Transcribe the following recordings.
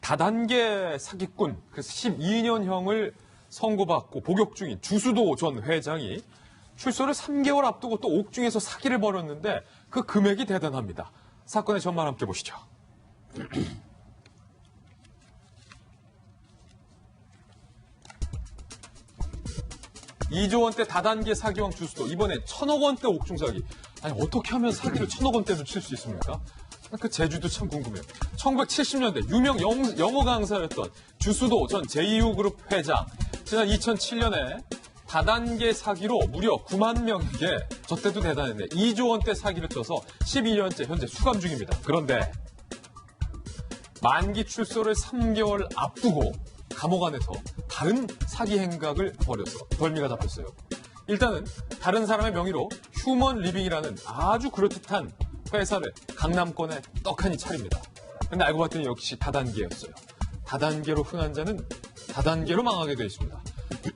다단계 사기꾼, 그래서 12년형을 선고받고 복역 중인 주수도 전 회장이 출소를 3개월 앞두고 또 옥중에서 사기를 벌였는데 그 금액이 대단합니다. 사건의 전말 함께 보시죠. 2조 원대 다단계 사기왕 주수도, 이번에 1,000억 원대 옥중 사기. 아니, 어떻게 하면 사기를 1,000억 원대도 칠 수 있습니까? 그 제주도 참 궁금해요. 1970년대 유명 영어 강사였던 주수도 전 제2호그룹 회장. 지난 2007년에 다단계 사기로 무려 9만 명에게, 저 때도 대단했네, 2조 원대 사기를 쳐서 12년째 현재 수감 중입니다. 그런데 만기 출소를 3개월 앞두고 감옥 안에서 다른 사기 행각을 벌여서 벌미가 잡혔어요. 일단은 다른 사람의 명의로 휴먼 리빙이라는 아주 그럴듯한 회사를 강남권에 떡하니 차립니다. 근데 알고 봤더니 역시 다단계였어요. 다단계로 흥한 자는 다단계로 망하게 되어 있습니다.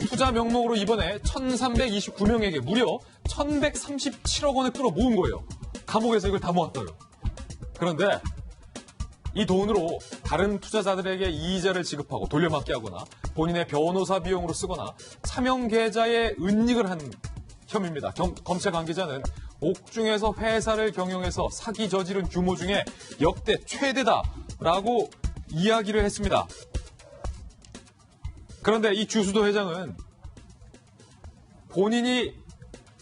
투자 명목으로 이번에 1,329명에게 무려 1,137억 원을 끌어모은 거예요. 감옥에서 이걸 다 모았어요. 그런데 이 돈으로 다른 투자자들에게 이자를 지급하고 돌려막기 하거나 본인의 변호사 비용으로 쓰거나 차명 계좌에 은닉을 한 혐의입니다. 검찰 관계자는 옥중에서 회사를 경영해서 사기 저지른 규모 중에 역대 최대다라고 이야기를 했습니다. 그런데 이 주수도 회장은 본인이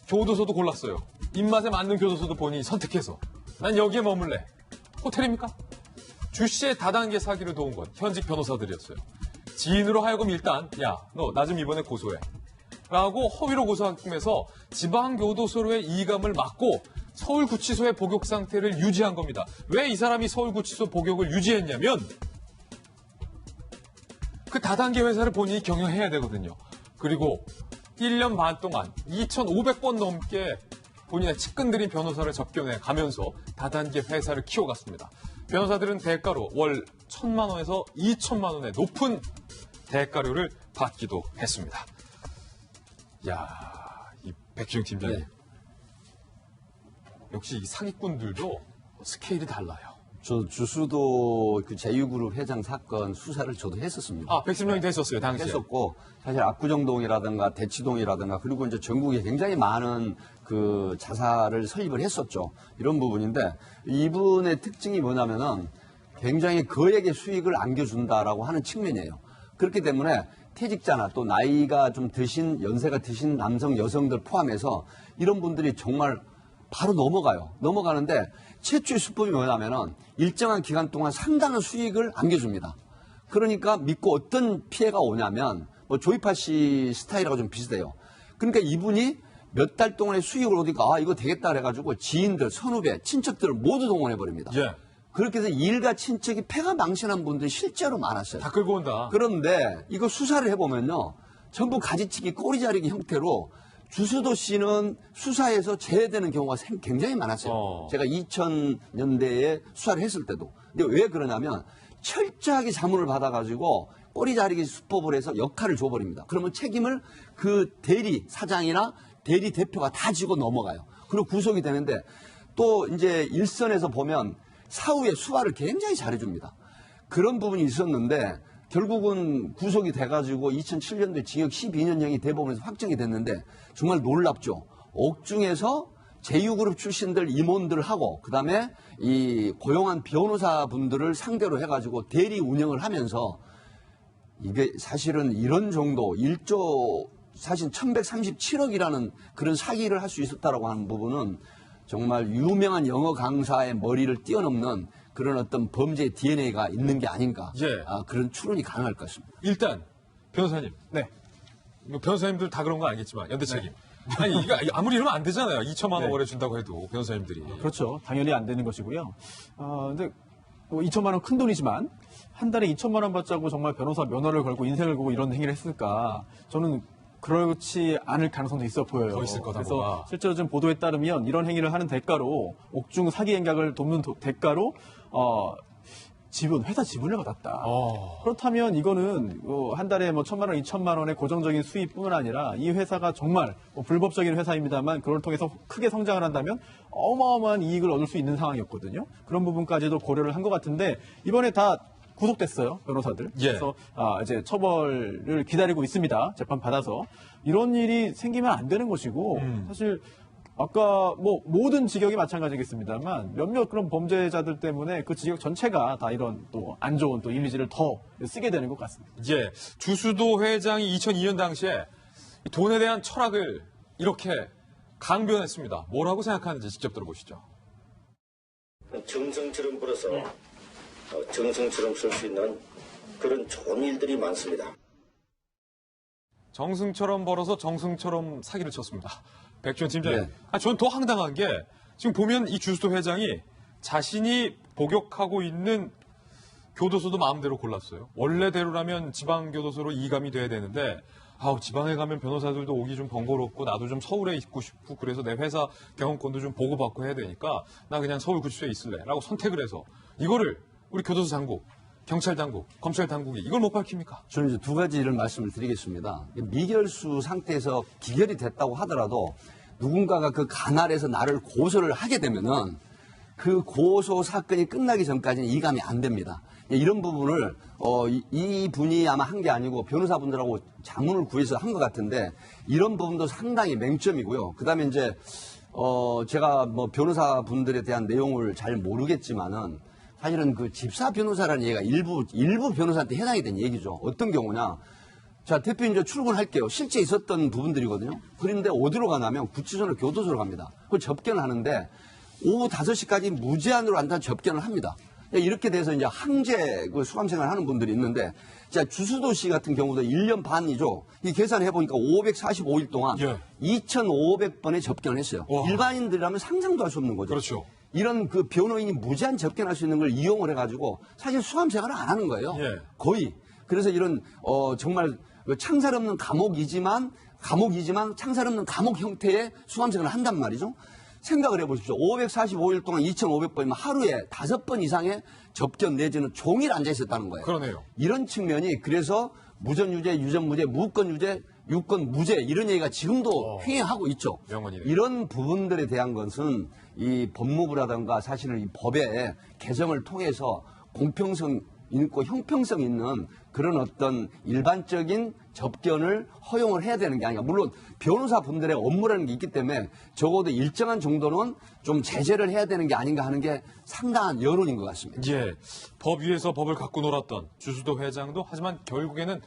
교도소도 골랐어요. 입맛에 맞는 교도소도 본인이 선택해서 난 여기에 머물래. 호텔입니까? 주 씨의 다단계 사기를 도운 건 현직 변호사들이었어요. 지인으로 하여금 일단 야, 너 나 좀 이번에 고소해 라고 허위로 고소하면서 지방교도소로의 이감을 막고 서울구치소의 복역 상태를 유지한 겁니다. 왜 이 사람이 서울구치소 복역을 유지했냐면 그 다단계 회사를 본인이 경영해야 되거든요. 그리고 1년 반 동안 2,500번 넘게 본인의 측근들인 변호사를 접견해 가면서 다단계 회사를 키워갔습니다. 변호사들은 대가로 월 1,000만 원에서 2,000만 원의 높은 대가료를 받기도 했습니다. 야, 이 백지영 팀장님. 네. 역시 이 사기꾼들도 스케일이 달라요. 저 주수도 그 제2그룹 회장 사건 수사를 저도 했었습니다. 아, 백신명이 했었어요, 당시에. 했었고, 사실 압구정동이라든가 대치동이라든가 그리고 이제 전국에 굉장히 많은 그 자사를 설립을 했었죠. 이런 부분인데 이분의 특징이 뭐냐면은 굉장히 거액의 수익을 안겨준다라고 하는 측면이에요. 그렇기 때문에 퇴직자나 또 나이가 좀 드신, 연세가 드신 남성, 여성들 포함해서 이런 분들이 정말 바로 넘어가요. 넘어가는데 최초의 수법이 뭐냐면은 일정한 기간 동안 상당한 수익을 안겨줍니다. 그러니까 믿고 어떤 피해가 오냐면 뭐 조이파 씨 스타일하고 좀 비슷해요. 그러니까 이분이 몇 달 동안의 수익을 얻으니까 아 이거 되겠다 그래가지고 지인들, 선후배, 친척들을 모두 동원해버립니다. 예. 그렇게 해서 일가 친척이 패가 망신한 분들이 실제로 많았어요. 다 끌고 온다. 그런데 이거 수사를 해보면요. 전부 가지치기 꼬리자르기 형태로 주수도 씨는 수사에서 제외되는 경우가 굉장히 많았어요. 제가 2000년대에 수사를 했을 때도. 근데 왜 그러냐면 철저하게 자문을 받아가지고 꼬리자르기 수법을 해서 역할을 줘버립니다. 그러면 책임을 그 대리 사장이나 대리 대표가 다 지고 넘어가요. 그리고 구속이 되는데 또 이제 일선에서 보면 사후에 수사를 굉장히 잘해줍니다. 그런 부분이 있었는데 결국은 구속이 돼가지고 2007년도에 징역 12년형이 대법원에서 확정이 됐는데 정말 놀랍죠. 옥중에서 제2그룹 출신들 임원들하고 그다음에 이 고용한 변호사분들을 상대로 해가지고 대리 운영을 하면서 이게 사실은 이런 정도 1조 사실 1137억이라는 그런 사기를 할 수 있었다라고 하는 부분은 정말 유명한 영어 강사의 머리를 뛰어넘는 그런 어떤 범죄의 DNA가 있는 게 아닌가. 예. 그런 추론이 가능할 것 같습니다. 일단 변호사님. 네. 뭐 변호사님들 다 그런 건 알겠지만 연대 책임. 네. 아니 이거 아무리 이러면 안 되잖아요. 2천만 원 월에 준다고 해도 변호사님들이. 그렇죠. 당연히 안 되는 것이고요. 근데 뭐 2천만 원 큰 돈이지만 한 달에 2천만 원 받자고 정말 변호사 면허를 걸고 인생을 걸고 이런 행위를 했을까? 저는 그렇지 않을 가능성도 있어 보여요. 더 있을 거다. 그래서 뭐가. 실제로 좀 보도에 따르면 이런 행위를 하는 대가로 옥중 사기 행각을 돕는 대가로 회사 지분을 받았다. 그렇다면 이거는 한 달에 뭐 1,000만 원, 2천만 원의 고정적인 수입뿐만 아니라 이 회사가 정말 뭐 불법적인 회사입니다만 그걸 통해서 크게 성장을 한다면 어마어마한 이익을 얻을 수 있는 상황이었거든요. 그런 부분까지도 고려를 한 것 같은데 이번에 다 구속됐어요, 변호사들. 예. 그래서 이제 처벌을 기다리고 있습니다. 재판 받아서. 이런 일이 생기면 안 되는 것이고 사실 아까 뭐 모든 직역이 마찬가지겠습니다만 몇몇 그런 범죄자들 때문에 그 직역 전체가 다 이런 또 안 좋은 또 이미지를 더 쓰게 되는 것 같습니다. 예, 주수도 회장이 2002년 당시에 돈에 대한 철학을 이렇게 강변했습니다. 뭐라고 생각하는지 직접 들어보시죠. 정성처럼 벌어서 정성처럼 쓸 수 있는 그런 좋은 일들이 많습니다. 정승처럼 벌어서 정승처럼 사기를 쳤습니다. 백준 팀장님. 네. 전 더 황당한 게 지금 보면 이 주수도 회장이 자신이 복역하고 있는 교도소도 마음대로 골랐어요. 원래대로라면 지방교도소로 이감이 돼야 되는데 지방에 가면 변호사들도 오기 좀 번거롭고 나도 좀 서울에 있고 싶고 그래서 내 회사 경영권도 좀 보고받고 해야 되니까 나 그냥 서울구치소에 있을래라고 선택을 해서 이거를 우리 교도소 당국, 경찰 당국, 검찰 당국이 이걸 못 밝힙니까? 저는 이제 두 가지를 말씀을 드리겠습니다. 미결수 상태에서 기결이 됐다고 하더라도 누군가가 그 관할에서 나를 고소를 하게 되면은 그 고소 사건이 끝나기 전까지는 이감이 안 됩니다. 이런 부분을 이 분이 아마 한 게 아니고 변호사분들하고 자문을 구해서 한 것 같은데 이런 부분도 상당히 맹점이고요. 그다음에 이제 제가 뭐 변호사분들에 대한 내용을 잘 모르겠지만은 사실은 그 집사 변호사라는 얘기가 일부 변호사한테 해당이 된 얘기죠. 어떤 경우냐? 자, 대표님 저 출근할게요. 실제 있었던 부분들이거든요. 그런데 어디로 가냐면 구치소나 교도소로 갑니다. 그걸 접견을 하는데 오후 5시까지 무제한으로 한다 접견을 합니다. 이렇게 돼서 이제 항제 그 수감 생활을 하는 분들이 있는데, 자, 주수도시 같은 경우도 1년 반이죠. 이 계산해 보니까 545일 동안 2,500번의 접견을 했어요. 와. 일반인들이라면 상상도 할 수 없는 거죠. 그렇죠. 이런 그 변호인이 무제한 접견할 수 있는 걸 이용을 해가지고 사실 수감 생활을 안 하는 거예요. 예. 거의. 그래서 이런 정말 창살 없는 감옥이지만 창살 없는 감옥 형태의 수감 생활을 한단 말이죠. 생각을 해보십시오. 545일 동안 2,500번이면 하루에 5번 이상의 접견 내지는 종일 앉아 있었다는 거예요. 그러네요. 이런 측면이 그래서 무전유죄, 유전무죄, 무권유죄, 유권무죄 이런 얘기가 지금도 횡행하고 있죠. 명언이네요. 이런 부분들에 대한 것은 이 법무부라든가 사실은 이 법의 개정을 통해서 공평성 있고 형평성 있는 그런 어떤 일반적인 접견을 허용을 해야 되는 게 아닌가. 물론 변호사분들의 업무라는 게 있기 때문에 적어도 일정한 정도는 좀 제재를 해야 되는 게 아닌가 하는 게 상당한 여론인 것 같습니다. 예, 법 위에서 법을 갖고 놀았던 주수도 회장도 하지만 결국에는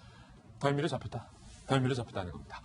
덜미를 잡혔다는 겁니다.